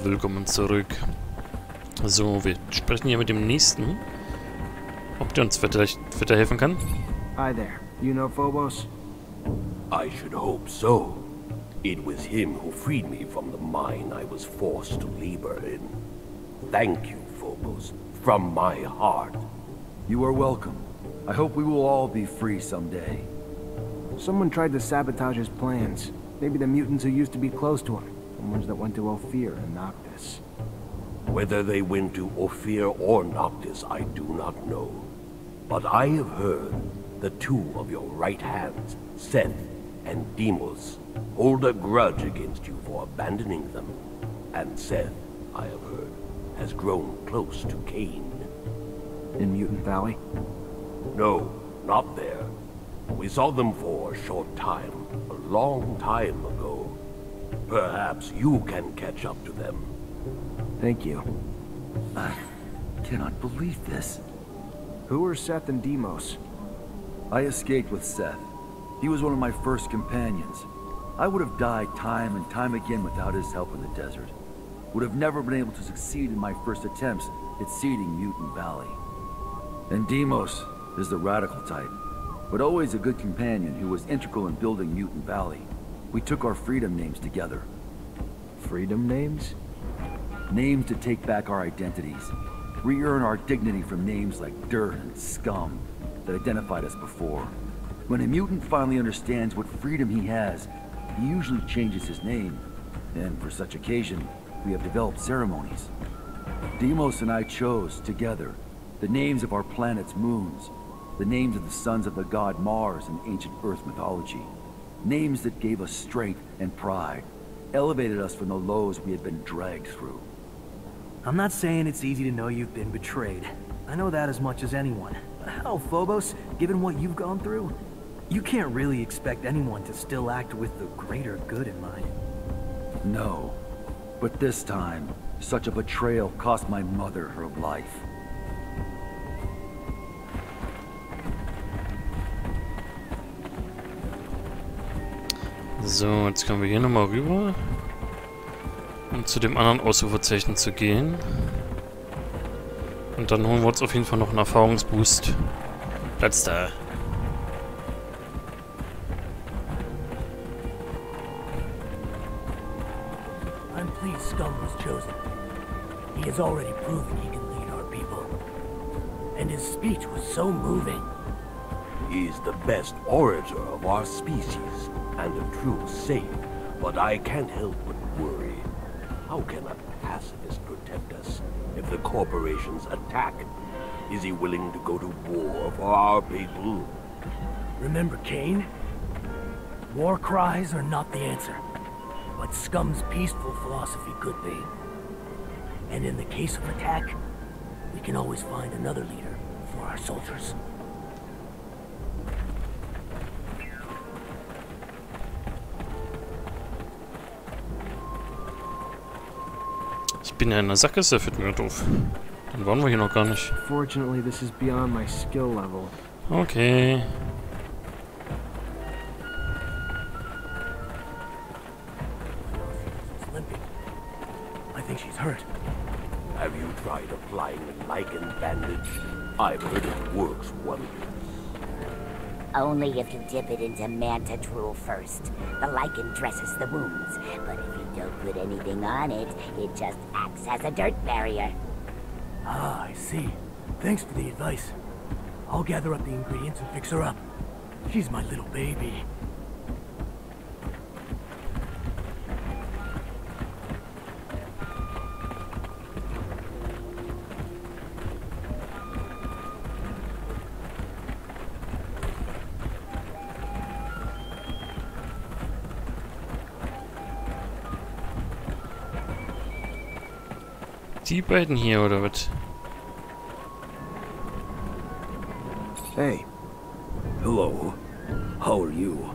willkommen zurück. So, wir sprechen hier mit dem nächsten. Ob der uns vielleicht weiterhelfen kann? Hi there. You know Phobos? I should hope so. It was him who freed me from the mine I was forced to labor in. Thank you, Phobos, from my heart. You are welcome. I hope we will all be free someday. Someone tried to sabotage his plans. Maybe the mutants who used to be close to him. The ones that went to Ophir and Noctis. Whether they went to Ophir or Noctis, I do not know. But I have heard the two of your right hands, Seth and Deimos, hold a grudge against you for abandoning them. And Seth, I have heard, has grown close to Cain. In Mutant Valley? No, not there. We saw them for a short time, a long time ago. Perhaps you can catch up to them. Thank you. I cannot believe this. Who are Seth and Deimos? I escaped with Seth. He was one of my first companions. I would have died time and time again without his help in the desert. Would have never been able to succeed in my first attempts at seeding Mutant Valley. And Deimos is the radical type, but always a good companion who was integral in building Mutant Valley. We took our freedom names together. Freedom names? Names to take back our identities. Re-earn our dignity from names like dirt and scum that identified us before. When a mutant finally understands what freedom he has, he usually changes his name. And for such occasion, we have developed ceremonies. Deimos and I chose, together, the names of our planet's moons, the names of the sons of the god Mars in ancient Earth mythology. Names that gave us strength and pride, elevated us from the lows we had been dragged through. I'm not saying it's easy to know you've been betrayed. I know that as much as anyone. But hell, Phobos, given what you've gone through, you can't really expect anyone to still act with the greater good in mind. No. But this time, such a betrayal cost my mother her life. So, jetzt können wir hier nochmal rüber, um zu dem anderen Ausrufezeichen zu gehen. Und dann holen wir uns auf jeden Fall noch einen Erfahrungsboost. Platz da. I'm pleased Scum was chosen. He has already proven he can lead our people. And his speech was so moving. He's the best orator of our species, and a true saint, but I can't help but worry. How can a pacifist protect us if the corporations attack? Is he willing to go to war for our people? Remember Cain? War cries are not the answer, but Scum's peaceful philosophy could be. And in the case of attack, we can always find another leader for our soldiers. Ich bin ja in der Sackgasse, fällt mir doof. Dann waren wir hier noch gar nicht. Fortunately, this is beyond my skill level. Okay. She's limping. I think she's hurt. Have you tried applying a lichen bandage? I've heard it works wonders. Only if you dip it into manta drool first. The lichen dresses the wounds, but if you don't put anything on it, it just acts as a dirt barrier. Ah, I see. Thanks for the advice. I'll gather up the ingredients and fix her up. She's my little baby. Die beiden hier, oder was? Hey, Hello. How are you?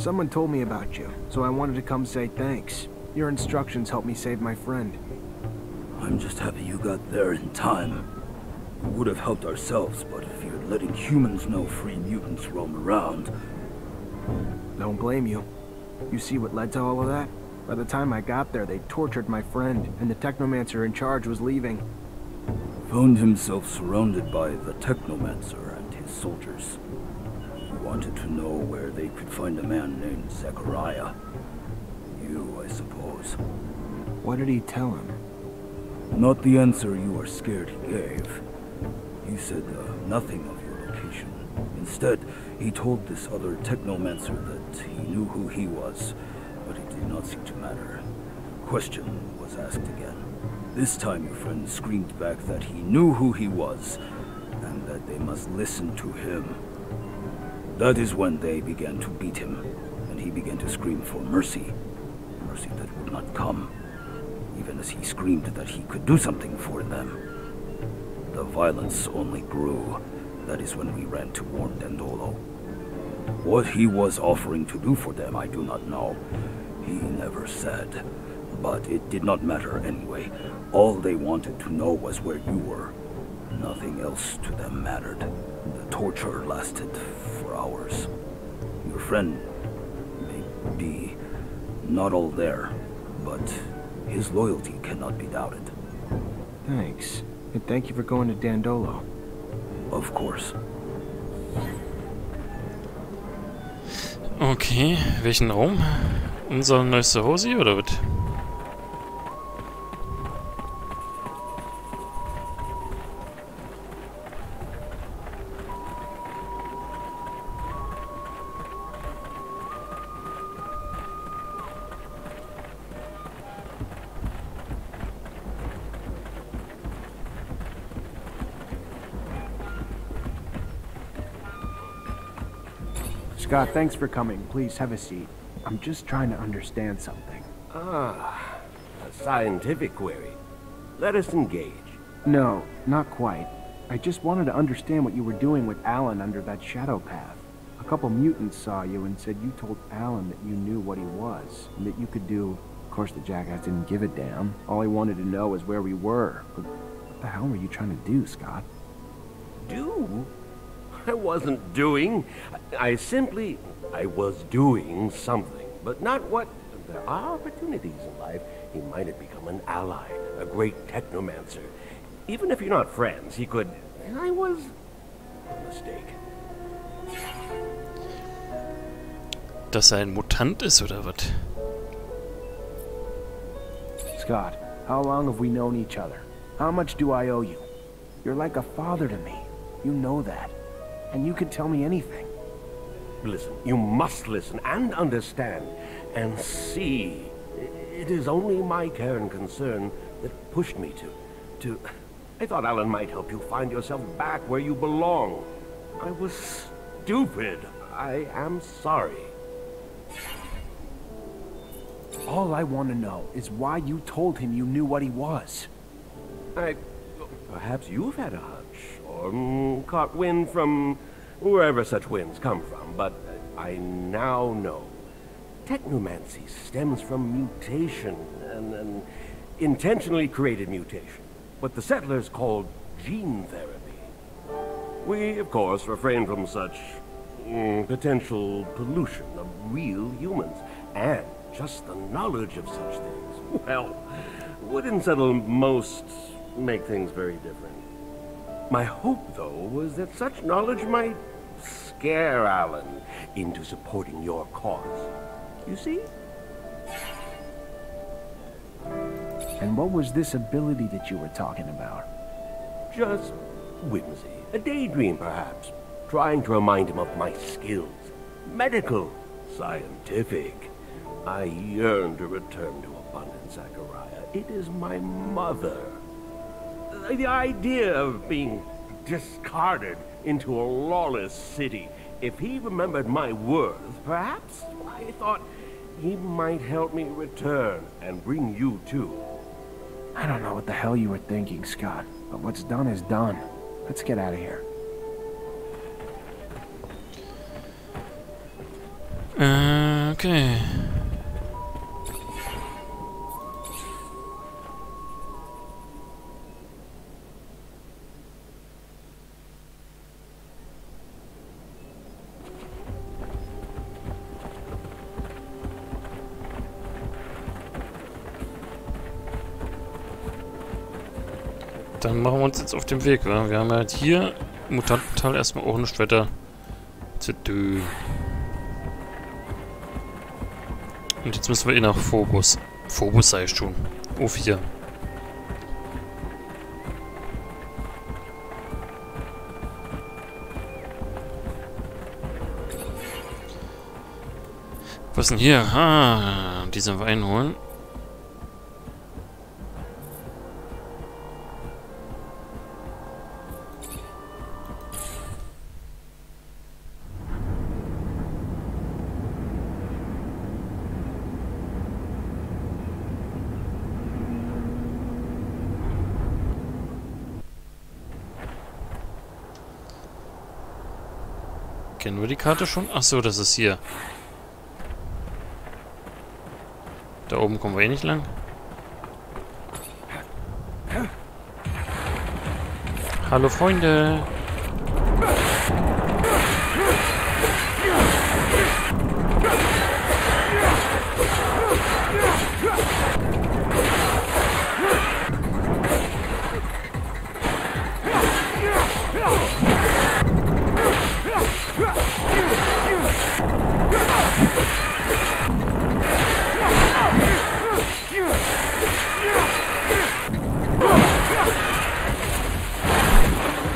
someone told me about you, so I wanted to come say thanks. Your instructions helped me save my friend. I'm just happy you got there in time. We would have helped ourselves, but feared letting humans know free mutants roam around. Don't blame you. You see what led to all of that? By the time I got there, they tortured my friend, and the Technomancer in charge was leaving. Found himself surrounded by the Technomancer and his soldiers. He wanted to know where they could find a man named Zachariah. You, I suppose. What did he tell him? Not the answer you are scared he gave. He said nothing of your location. Instead, he told this other Technomancer that he knew who he was, but it did not seem to matter. The question was asked again. This time your friend screamed back that he knew who he was, and that they must listen to him. That is when they began to beat him, and he began to scream for mercy. Mercy that would not come, even as he screamed that he could do something for them. The violence only grew. That is when we ran to warn Dandolo. What he was offering to do for them, I do not know. He never said. But it did not matter anyway. All they wanted to know was where you were. Nothing else to them mattered. The torture lasted for hours. Your friend may be not all there, but his loyalty cannot be doubted. Thanks. And thank you for going to Dandolo. Of course. Okay, welchen Raum? Unser neues Zuhause hier, oder was? Scott, thanks for coming. Please have a seat. I'm just trying to understand something. Ah, a scientific query. Let us engage. No, not quite. I just wanted to understand what you were doing with Alan under that shadow path. A couple mutants saw you and said you told Alan that you knew what he was, and that you could do... Of course, the jackass didn't give a damn. All he wanted to know was where we were. But what the hell were you trying to do, Scott? Do? I wasn't doing. I was doing something, but not what... There are opportunities in life. He might have become an ally, a great Technomancer. Even if you're not friends, he could... I was... a mistake. Dass er ein Mutant ist, oder was? Scott, how long have we known each other? How much do I owe you? You're like a father to me. You know that. And you can tell me anything. Listen, you must listen and understand and see. It is only my care and concern that pushed me to... I thought Alan might help you find yourself back where you belong. I was stupid. I am sorry. All I want to know is why you told him you knew what he was. Perhaps you've had a hunch, or caught wind from wherever such winds come from, but I now know. Technomancy stems from mutation, an intentionally created mutation, what the settlers called gene therapy. We, of course, refrain from such potential pollution of real humans, and just the knowledge of such things, well, wouldn't settle most make things very different. My hope, though, was that such knowledge might scare Alan into supporting your cause. You see? And what was this ability that you were talking about? Just whimsy. A daydream, perhaps. Trying to remind him of my skills. Medical. Scientific. I yearn to return to abundant Zachariah. It is my mother. The idea of being discarded into a lawless city. If he remembered my worth, perhaps I thought he might help me return and bring you too. I don't know what the hell you were thinking, Scott, but what's done is done. Let's get out of here. Okay. Dann machen wir uns jetzt auf den Weg, wa? Wir haben halt hier im Mutantental erstmal auch nichts weiter zu tun. Und jetzt müssen wir eh nach Phobos. Phobos sei schon. O4. Was ist denn hier? Ah, diesen Wein holen. Kennen wir die Karte schon? Achso, das ist hier. Da oben kommen wir eh nicht lang. Hallo Freunde.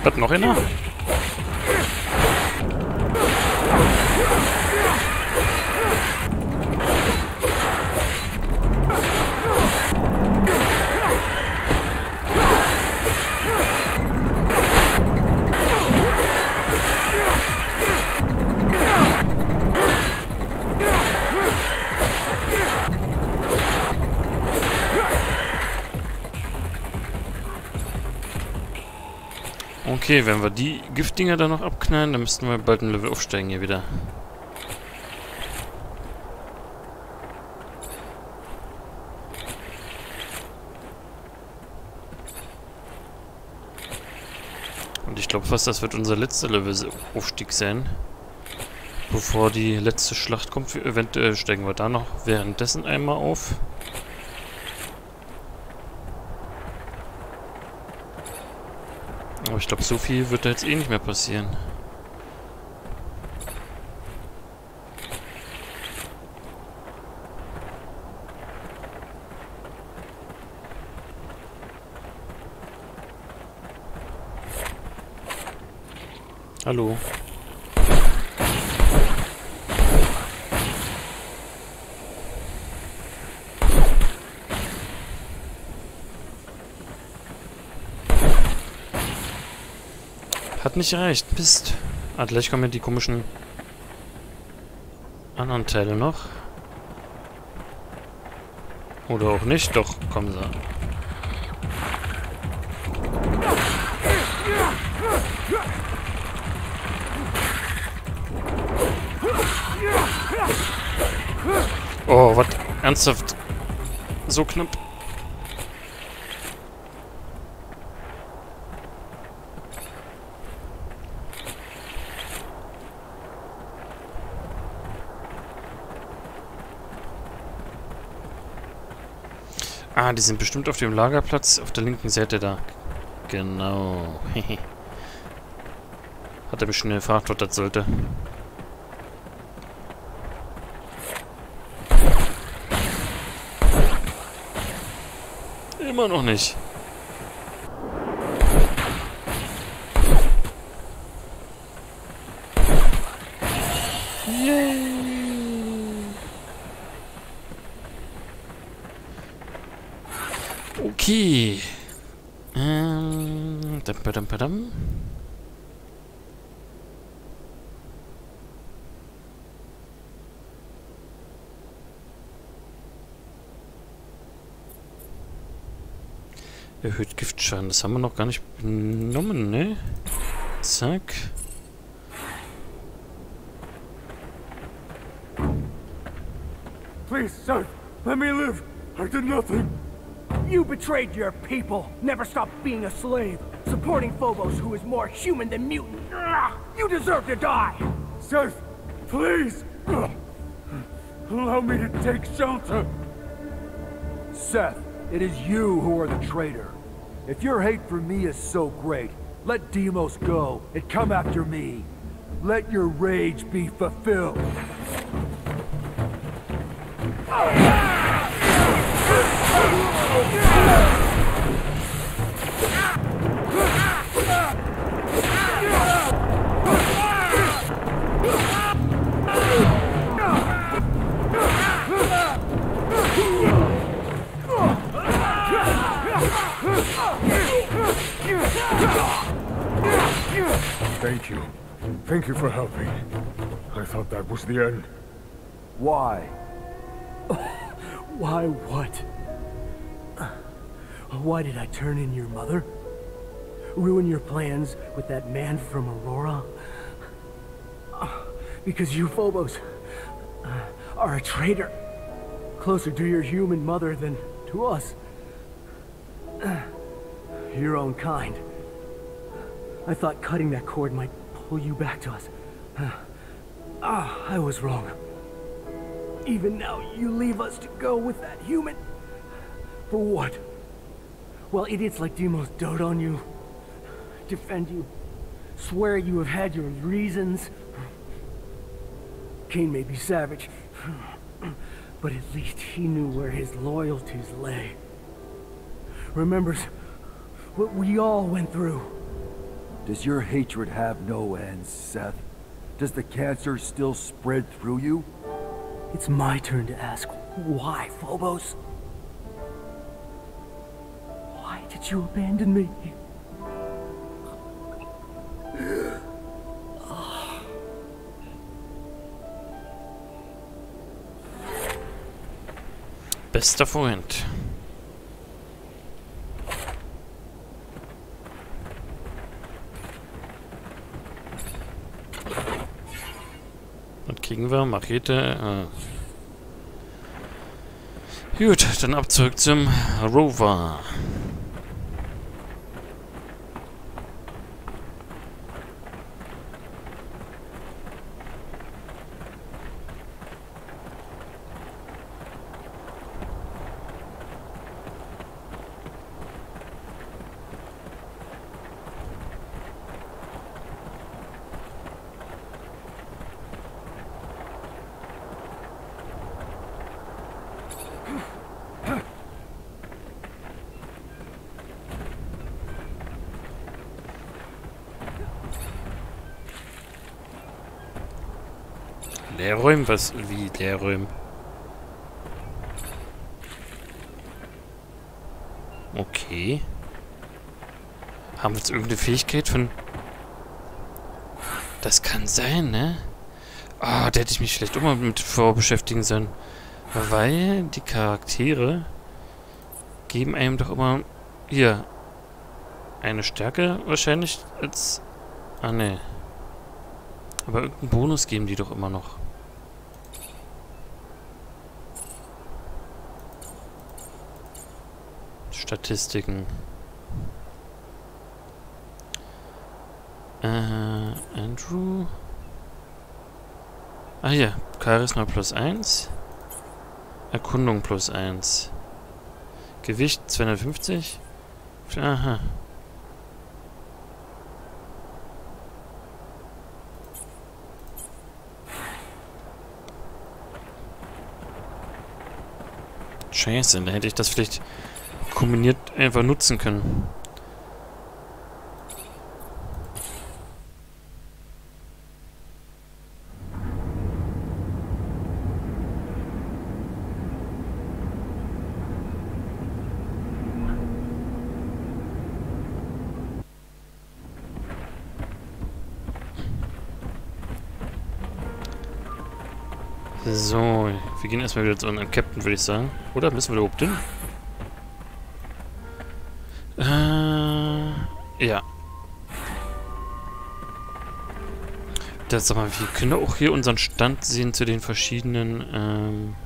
Hat noch einer? Okay, wenn wir die Giftdinger dann noch abknallen, dann müssten wir bald ein Level aufsteigen hier wieder. Und ich glaube fast, das wird unser letzter Level-Aufstieg sein. Bevor die letzte Schlacht kommt, eventuell steigen wir da noch währenddessen einmal auf. Aber ich glaube, so viel wird da jetzt eh nicht mehr passieren. Hallo. Hat nicht gereicht. Mist. Ah, gleich kommen ja die komischen anderen Teile noch. Oder auch nicht. Doch, kommen sie. Oh, was? Ernsthaft? So knapp? Ah, die sind bestimmt auf dem Lagerplatz auf der linken Seite da. Genau. Hat er mich schon gefragt, was das sollte. Immer noch nicht. Yay! Okay. Dam. Erhöht Giftschaden. Das haben wir noch gar nicht benommen, ne? Zack. Please, Seth, let me live. I did nothing. You betrayed your people. Never stopped being a slave. Supporting Phobos, who is more human than mutant. You deserve to die. Seth, please. Allow me to take shelter. Seth, it is you who are the traitor. If your hate for me is so great, let Deimos go and come after me. Let your rage be fulfilled. Thank you. Thank you for helping. I thought that was the end. Why? Why what? Why did I turn in your mother? Ruin your plans with that man from Aurora? Because you, Phobos, are a traitor. Closer to your human mother than to us. Your own kind. I thought cutting that cord might pull you back to us. I was wrong. Even now, you leave us to go with that human. For what? While idiots like Deimos dote on you, defend you, swear you have had your reasons. Cain may be savage, but at least he knew where his loyalties lay. Remembers what we all went through. Does your hatred have no end, Seth? Does the cancer still spread through you? It's my turn to ask why, Phobos? Why did you abandon me? Bester Freund. Was kriegen wir? Machete. Gut, dann ab zurück zum Rover. Leerräumen? Was? Wie leerräumen? Okay. Haben wir jetzt irgendeine Fähigkeit von... Das kann sein, ne? Ah, da hätte ich mich vielleicht auch mal mit vorbeschäftigen sollen. Weil die Charaktere geben einem doch immer... Hier. Eine Stärke wahrscheinlich als... Ah, ne. Aber irgendeinen Bonus geben die doch immer noch. Statistiken. Andrew. Ah hier, Charisma +1. Erkundung +1. Gewicht 250. Aha. Scheiße, da hätte ich das vielleicht kombiniert einfach nutzen können. So, wir gehen erstmal wieder zu unserem Captain, würde ich sagen. Oder müssen wir da überhaupt hin? Ja. Das, sag mal, wir können auch hier unseren Stand sehen zu den verschiedenen,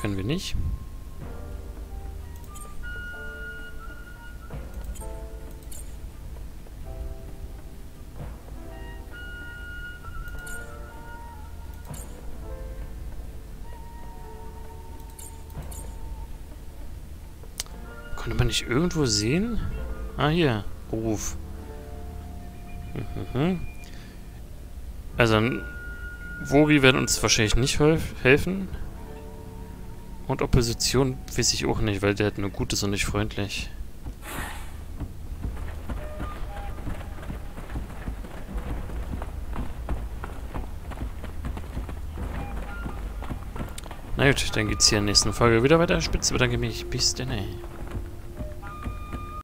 Können wir nicht. Konnte man nicht irgendwo sehen? Ah, hier. Ruf. Also, Wori werden uns wahrscheinlich nicht helfen. Und Opposition weiß ich auch nicht, weil der hat nur Gutes und nicht freundlich. Na gut, dann geht's hier in der nächsten Folge wieder weiter. Spitze, bedanke mich. Bis dann.